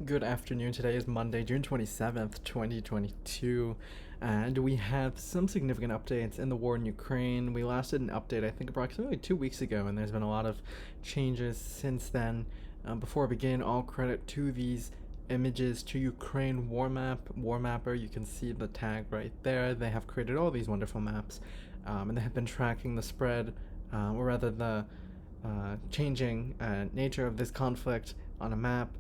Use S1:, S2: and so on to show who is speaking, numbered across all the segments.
S1: Good afternoon. Today is Monday, June 27th, 2022, and we have some significant updates in the war in Ukraine. We last did an update, I think, approximately 2 weeks ago, and there's been a lot of changes since then. Before I begin, all credit to these images to Ukraine War Mapper. You can see the tag right there. They have created all these wonderful maps, and they have been tracking the spread, or rather the changing nature of this conflict on a map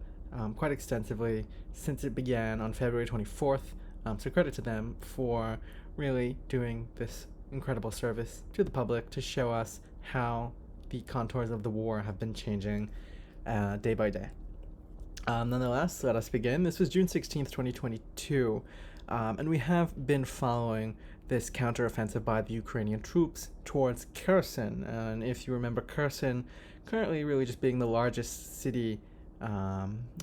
S1: quite extensively since it began on February 24th. So credit to them for really doing this incredible service to the public to show us how the contours of the war have been changing day by day. Nonetheless, let us begin. This was June 16th, 2022, and we have been following this counteroffensive by the Ukrainian troops towards Kherson. And if you remember, Kherson currently really just being the largest city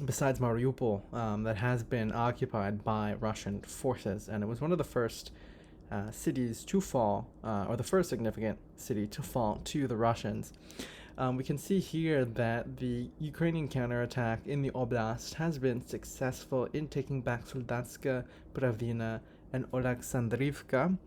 S1: besides Mariupol that has been occupied by Russian forces, and it was one of the first cities to fall, or the first significant city to fall to the Russians. We can see here that the Ukrainian counterattack in the oblast has been successful in taking back Soldatska, Pravina, and Oleksandrivka,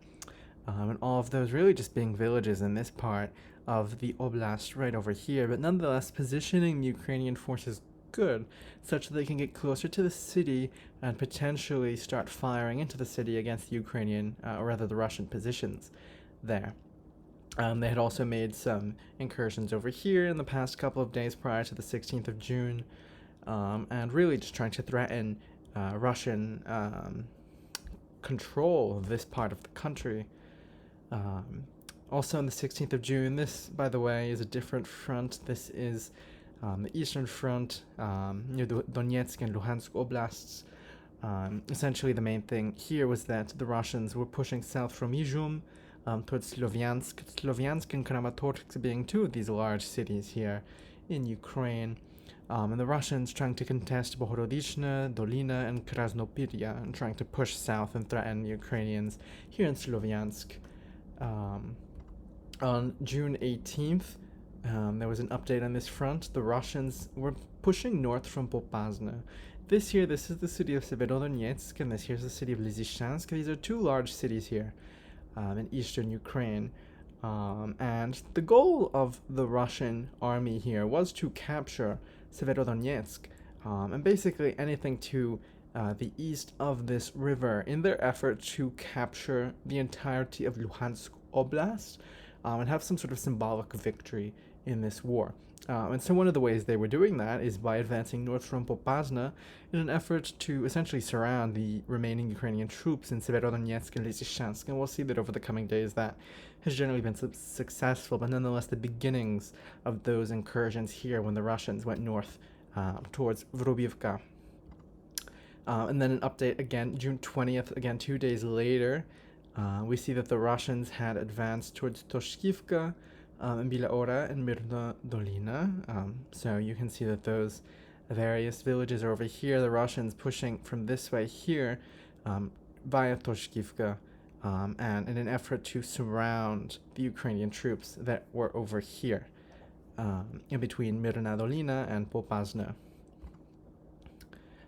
S1: and all of those really just being villages in this part of the oblast right over here, but nonetheless positioning the Ukrainian forces good, such that they can get closer to the city and potentially start firing into the city against the Ukrainian, or rather the Russian positions there. They had also made some incursions over here in the past couple of days prior to the 16th of June, and really just trying to threaten Russian control of this part of the country. Also on the 16th of June, this, by the way, is a different front. This is the Eastern Front near the Donetsk and Luhansk oblasts. Essentially, the main thing here was that the Russians were pushing south from Izum towards Slovyansk and Kramatorsk being two of these large cities here in Ukraine. And the Russians trying to contest Bohorodishne, Dolina, and Krasnopirya, and trying to push south and threaten the Ukrainians here in Slovyansk. On June 18th, there was an update on this front. The Russians were pushing north from Popasna. This is the city of Sievierodonetsk, and this is the city of Lysychansk. These are two large cities here in eastern Ukraine. And the goal of the Russian army here was to capture Sievierodonetsk, and basically anything to the east of this river in their effort to capture the entirety of Luhansk Oblast, and have some sort of symbolic victory in this war. And so one of the ways they were doing that is by advancing north from Popasna in an effort to essentially surround the remaining Ukrainian troops in Sievierodonetsk and Lysychansk. And we'll see that over the coming days that has generally been successful, but nonetheless the beginnings of those incursions here when the Russians went north towards Vrobivka. And then an update again, June 20th, again 2 days later, we see that the Russians had advanced towards Toshkivka, and Bilaora and Mirna Dolina. So you can see that those various villages are over here. The Russians pushing from this way here via Toshkivka, and in an effort to surround the Ukrainian troops that were over here in between Mirna Dolina and Popasna.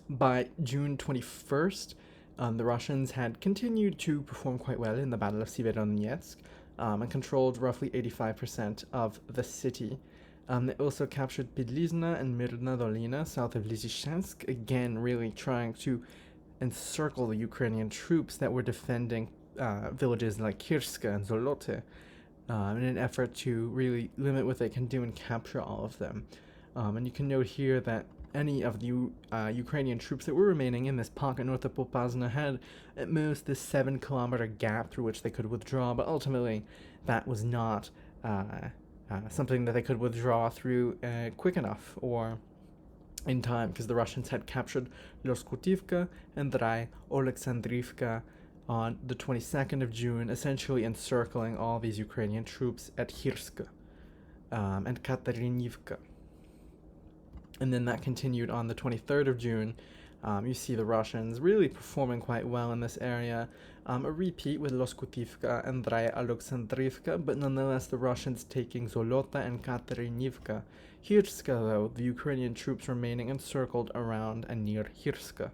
S1: By June 21st, the Russians had continued to perform quite well in the Battle of Sievierodonetsk, and controlled roughly 85% of the city. They also captured Pidlizna and Mirna Dolina south of Lysychansk, again really trying to encircle the Ukrainian troops that were defending villages like Kirska and Zolote, in an effort to really limit what they can do and capture all of them. And you can note here that any of the Ukrainian troops that were remaining in this pocket north of Popasna had at most this 7-kilometer gap through which they could withdraw, but ultimately that was not something that they could withdraw through quick enough or in time, because the Russians had captured Loskutivka and Drai Oleksandrivka on the 22nd of June, essentially encircling all these Ukrainian troops at Hirsk and Katarinivka. And then that continued on the 23rd of June, You see the Russians really performing quite well in this area. A repeat with Loskutivka and Draya Alexandrivka, but nonetheless the Russians taking Zolota and Katerinivka. Hirska, though, the Ukrainian troops remaining encircled around and near Hirska.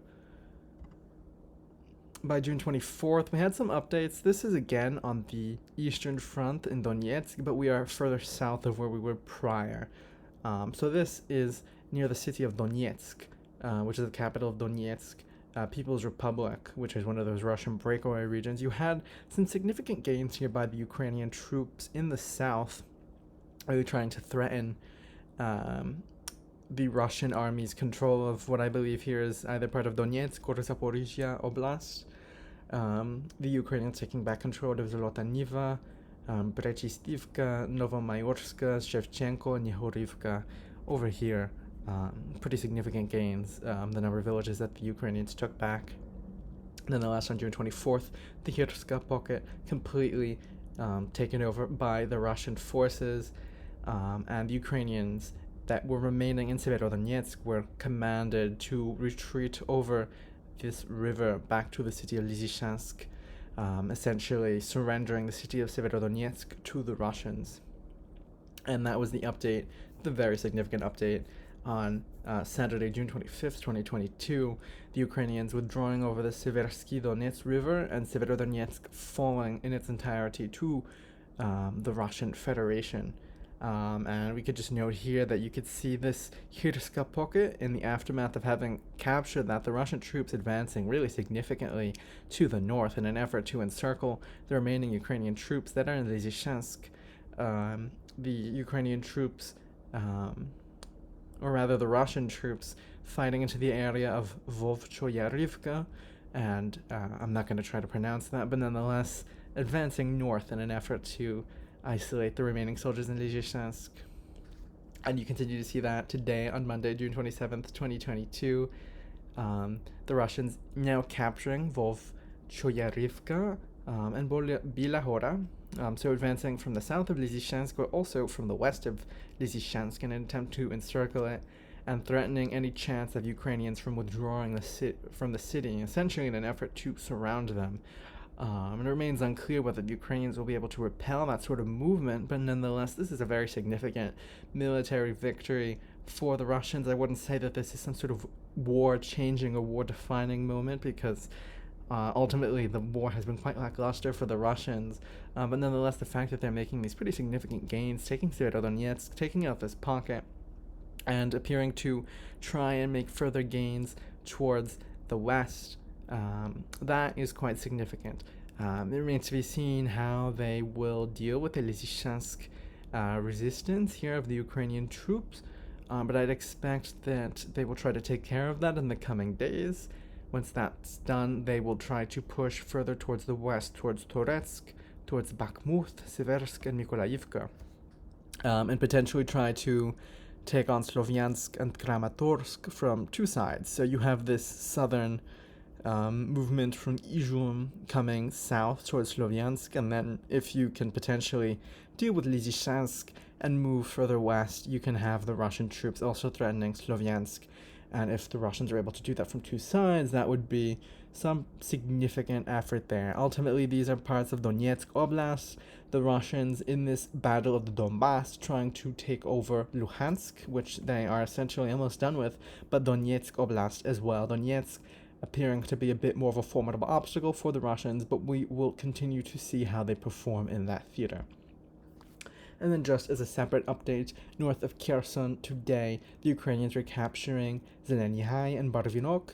S1: By June 24th, we had some updates. This is again on the eastern front in Donetsk, but we are further south of where we were prior. So this is near the city of Donetsk, which is the capital of Donetsk, People's Republic, which is one of those Russian breakaway regions. You had some significant gains here by the Ukrainian troops in the south, really trying to threaten the Russian army's control of what I believe here is either part of Donetsk or Zaporizhia Oblast. The Ukrainians taking back control of Zolota Niva, Brechistivka, Novomayorska, Shevchenko, Nehorivka. Over here, pretty significant gains, the number of villages that the Ukrainians took back. Nonetheless, on June 24th, the Hirska pocket completely taken over by the Russian forces, and the Ukrainians that were remaining in Sievierodonetsk were commanded to retreat over this river back to the city of Lysychansk, essentially surrendering the city of Sievierodonetsk to the Russians. And that was the update, the very significant update on Saturday, June 25th, 2022, the Ukrainians withdrawing over the Sievierodonetsk river and Sievierodonetsk falling in its entirety to the Russian Federation. And we could just note here that you could see this Hirska pocket in the aftermath of having captured that, the Russian troops advancing really significantly to the north in an effort to encircle the remaining Ukrainian troops that are in Lysychansk. The Ukrainian troops, or rather the Russian troops, fighting into the area of Vovchoyarivka, and I'm not going to try to pronounce that, but nonetheless advancing north in an effort to isolate the remaining soldiers in Lysychansk. And you continue to see that today on Monday, June 27th, 2022. The Russians now capturing Vovchoyarivka and Bilahora. So advancing from the south of Lysychansk, but also from the west of Lysychansk in an attempt to encircle it and threatening any chance of Ukrainians from withdrawing from the city, essentially in an effort to surround them. It remains unclear whether the Ukrainians will be able to repel that sort of movement, but nonetheless, this is a very significant military victory for the Russians. I wouldn't say that this is some sort of war-changing or war-defining moment, because ultimately the war has been quite lackluster for the Russians, but nonetheless, the fact that they're making these pretty significant gains, taking Sievierodonetsk, taking out this pocket, and appearing to try and make further gains towards the west, that is quite significant. It remains to be seen how they will deal with the Lysychansk resistance here of the Ukrainian troops, but I'd expect that they will try to take care of that in the coming days. Once that's done, they will try to push further towards the west, towards Toretsk, towards Bakhmut, Siversk, and Mykolaiivka, and potentially try to take on Slovyansk and Kramatorsk from two sides. So you have this southern movement from Izhum coming south towards Slovyansk, and then if you can potentially deal with Lysychansk and move further west, you can have the Russian troops also threatening Slovyansk. And if the Russians are able to do that from two sides, that would be some significant effort there. Ultimately, these are parts of Donetsk Oblast. The Russians in this battle of the Donbass trying to take over Luhansk, which they are essentially almost done with, but Donetsk Oblast as well. Donetsk appearing to be a bit more of a formidable obstacle for the Russians, but we will continue to see how they perform in that theater. And then just as a separate update, north of Kherson today, the Ukrainians recapturing Zelenihai and Barvinok.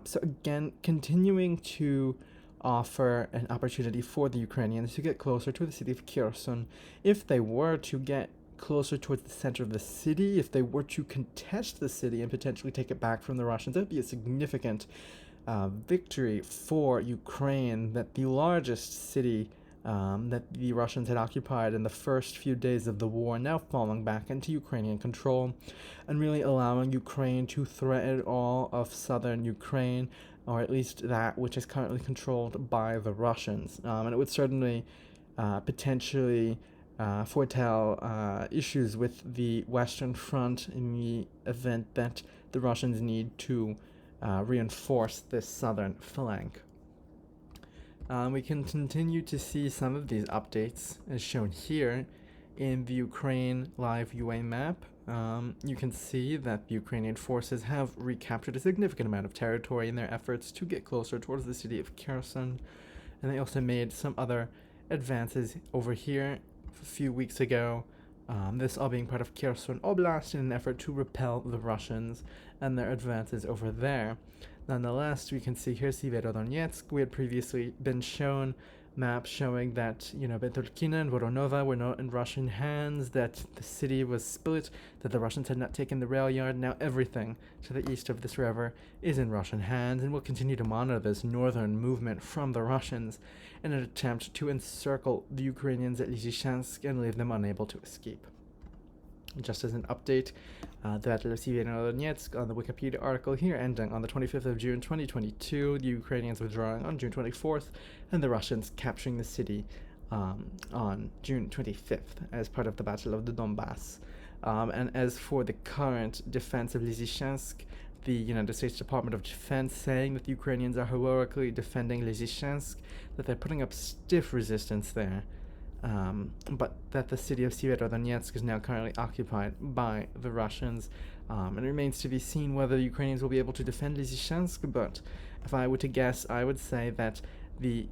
S1: So again, continuing to offer an opportunity for the Ukrainians to get closer to the city of Kherson. If they were to get closer towards the center of the city, if they were to contest the city and potentially take it back from the Russians, that would be a significant victory for Ukraine, that the largest city that the Russians had occupied in the first few days of the war now falling back into Ukrainian control, and really allowing Ukraine to threaten all of southern Ukraine, or at least that which is currently controlled by the Russians. And it would certainly potentially foretell issues with the Western Front in the event that the Russians need to reinforce this southern flank. We can continue to see some of these updates as shown here in the Ukraine live UA map. You can see that the Ukrainian forces have recaptured a significant amount of territory in their efforts to get closer towards the city of Kherson, and they also made some other advances over here a few weeks ago. This all being part of Kherson Oblast in an effort to repel the Russians and their advances over there. Nonetheless, we can see here Sievierodonetsk. We had previously been shown maps showing that, Betulkina and Voronova were not in Russian hands, that the city was split, that the Russians had not taken the rail yard. Now everything to the east of this river is in Russian hands, and we'll continue to monitor this northern movement from the Russians in an attempt to encircle the Ukrainians at Lysychansk and leave them unable to escape. Just as an update, the Battle of Sievierodonetsk on the Wikipedia article here ending on the 25th of June 2022, the Ukrainians withdrawing on June 24th, and the Russians capturing the city on June 25th as part of the Battle of the Donbass. And as for the current defense of Lysychansk, the United States Department of Defense saying that the Ukrainians are heroically defending Lysychansk, that they're putting up stiff resistance there. But that the city of Sievierodonetsk is now currently occupied by the Russians. It remains to be seen whether the Ukrainians will be able to defend Lysychansk, but if I were to guess, I would say that the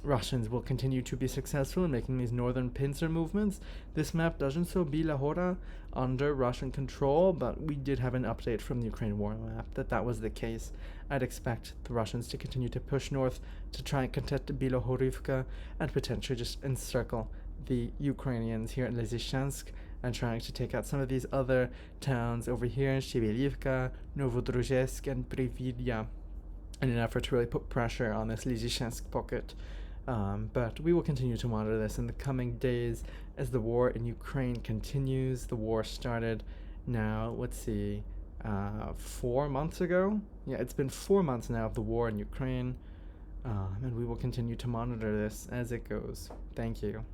S1: Russians will continue to be successful in making these northern pincer movements. This map doesn't show Bilahora under Russian control, but we did have an update from the Ukraine war map that was the case. I'd expect the Russians to continue to push north to try and contest Bilohorivka and potentially just encircle the Ukrainians here in Lysychansk and trying to take out some of these other towns over here in Shebelivka, Novodruzhesk, and Prividya in an effort to really put pressure on this Lysychansk pocket. But we will continue to monitor this in the coming days as the war in Ukraine continues. The war started now, 4 months ago? Yeah, it's been 4 months now of the war in Ukraine, and we will continue to monitor this as it goes. Thank you.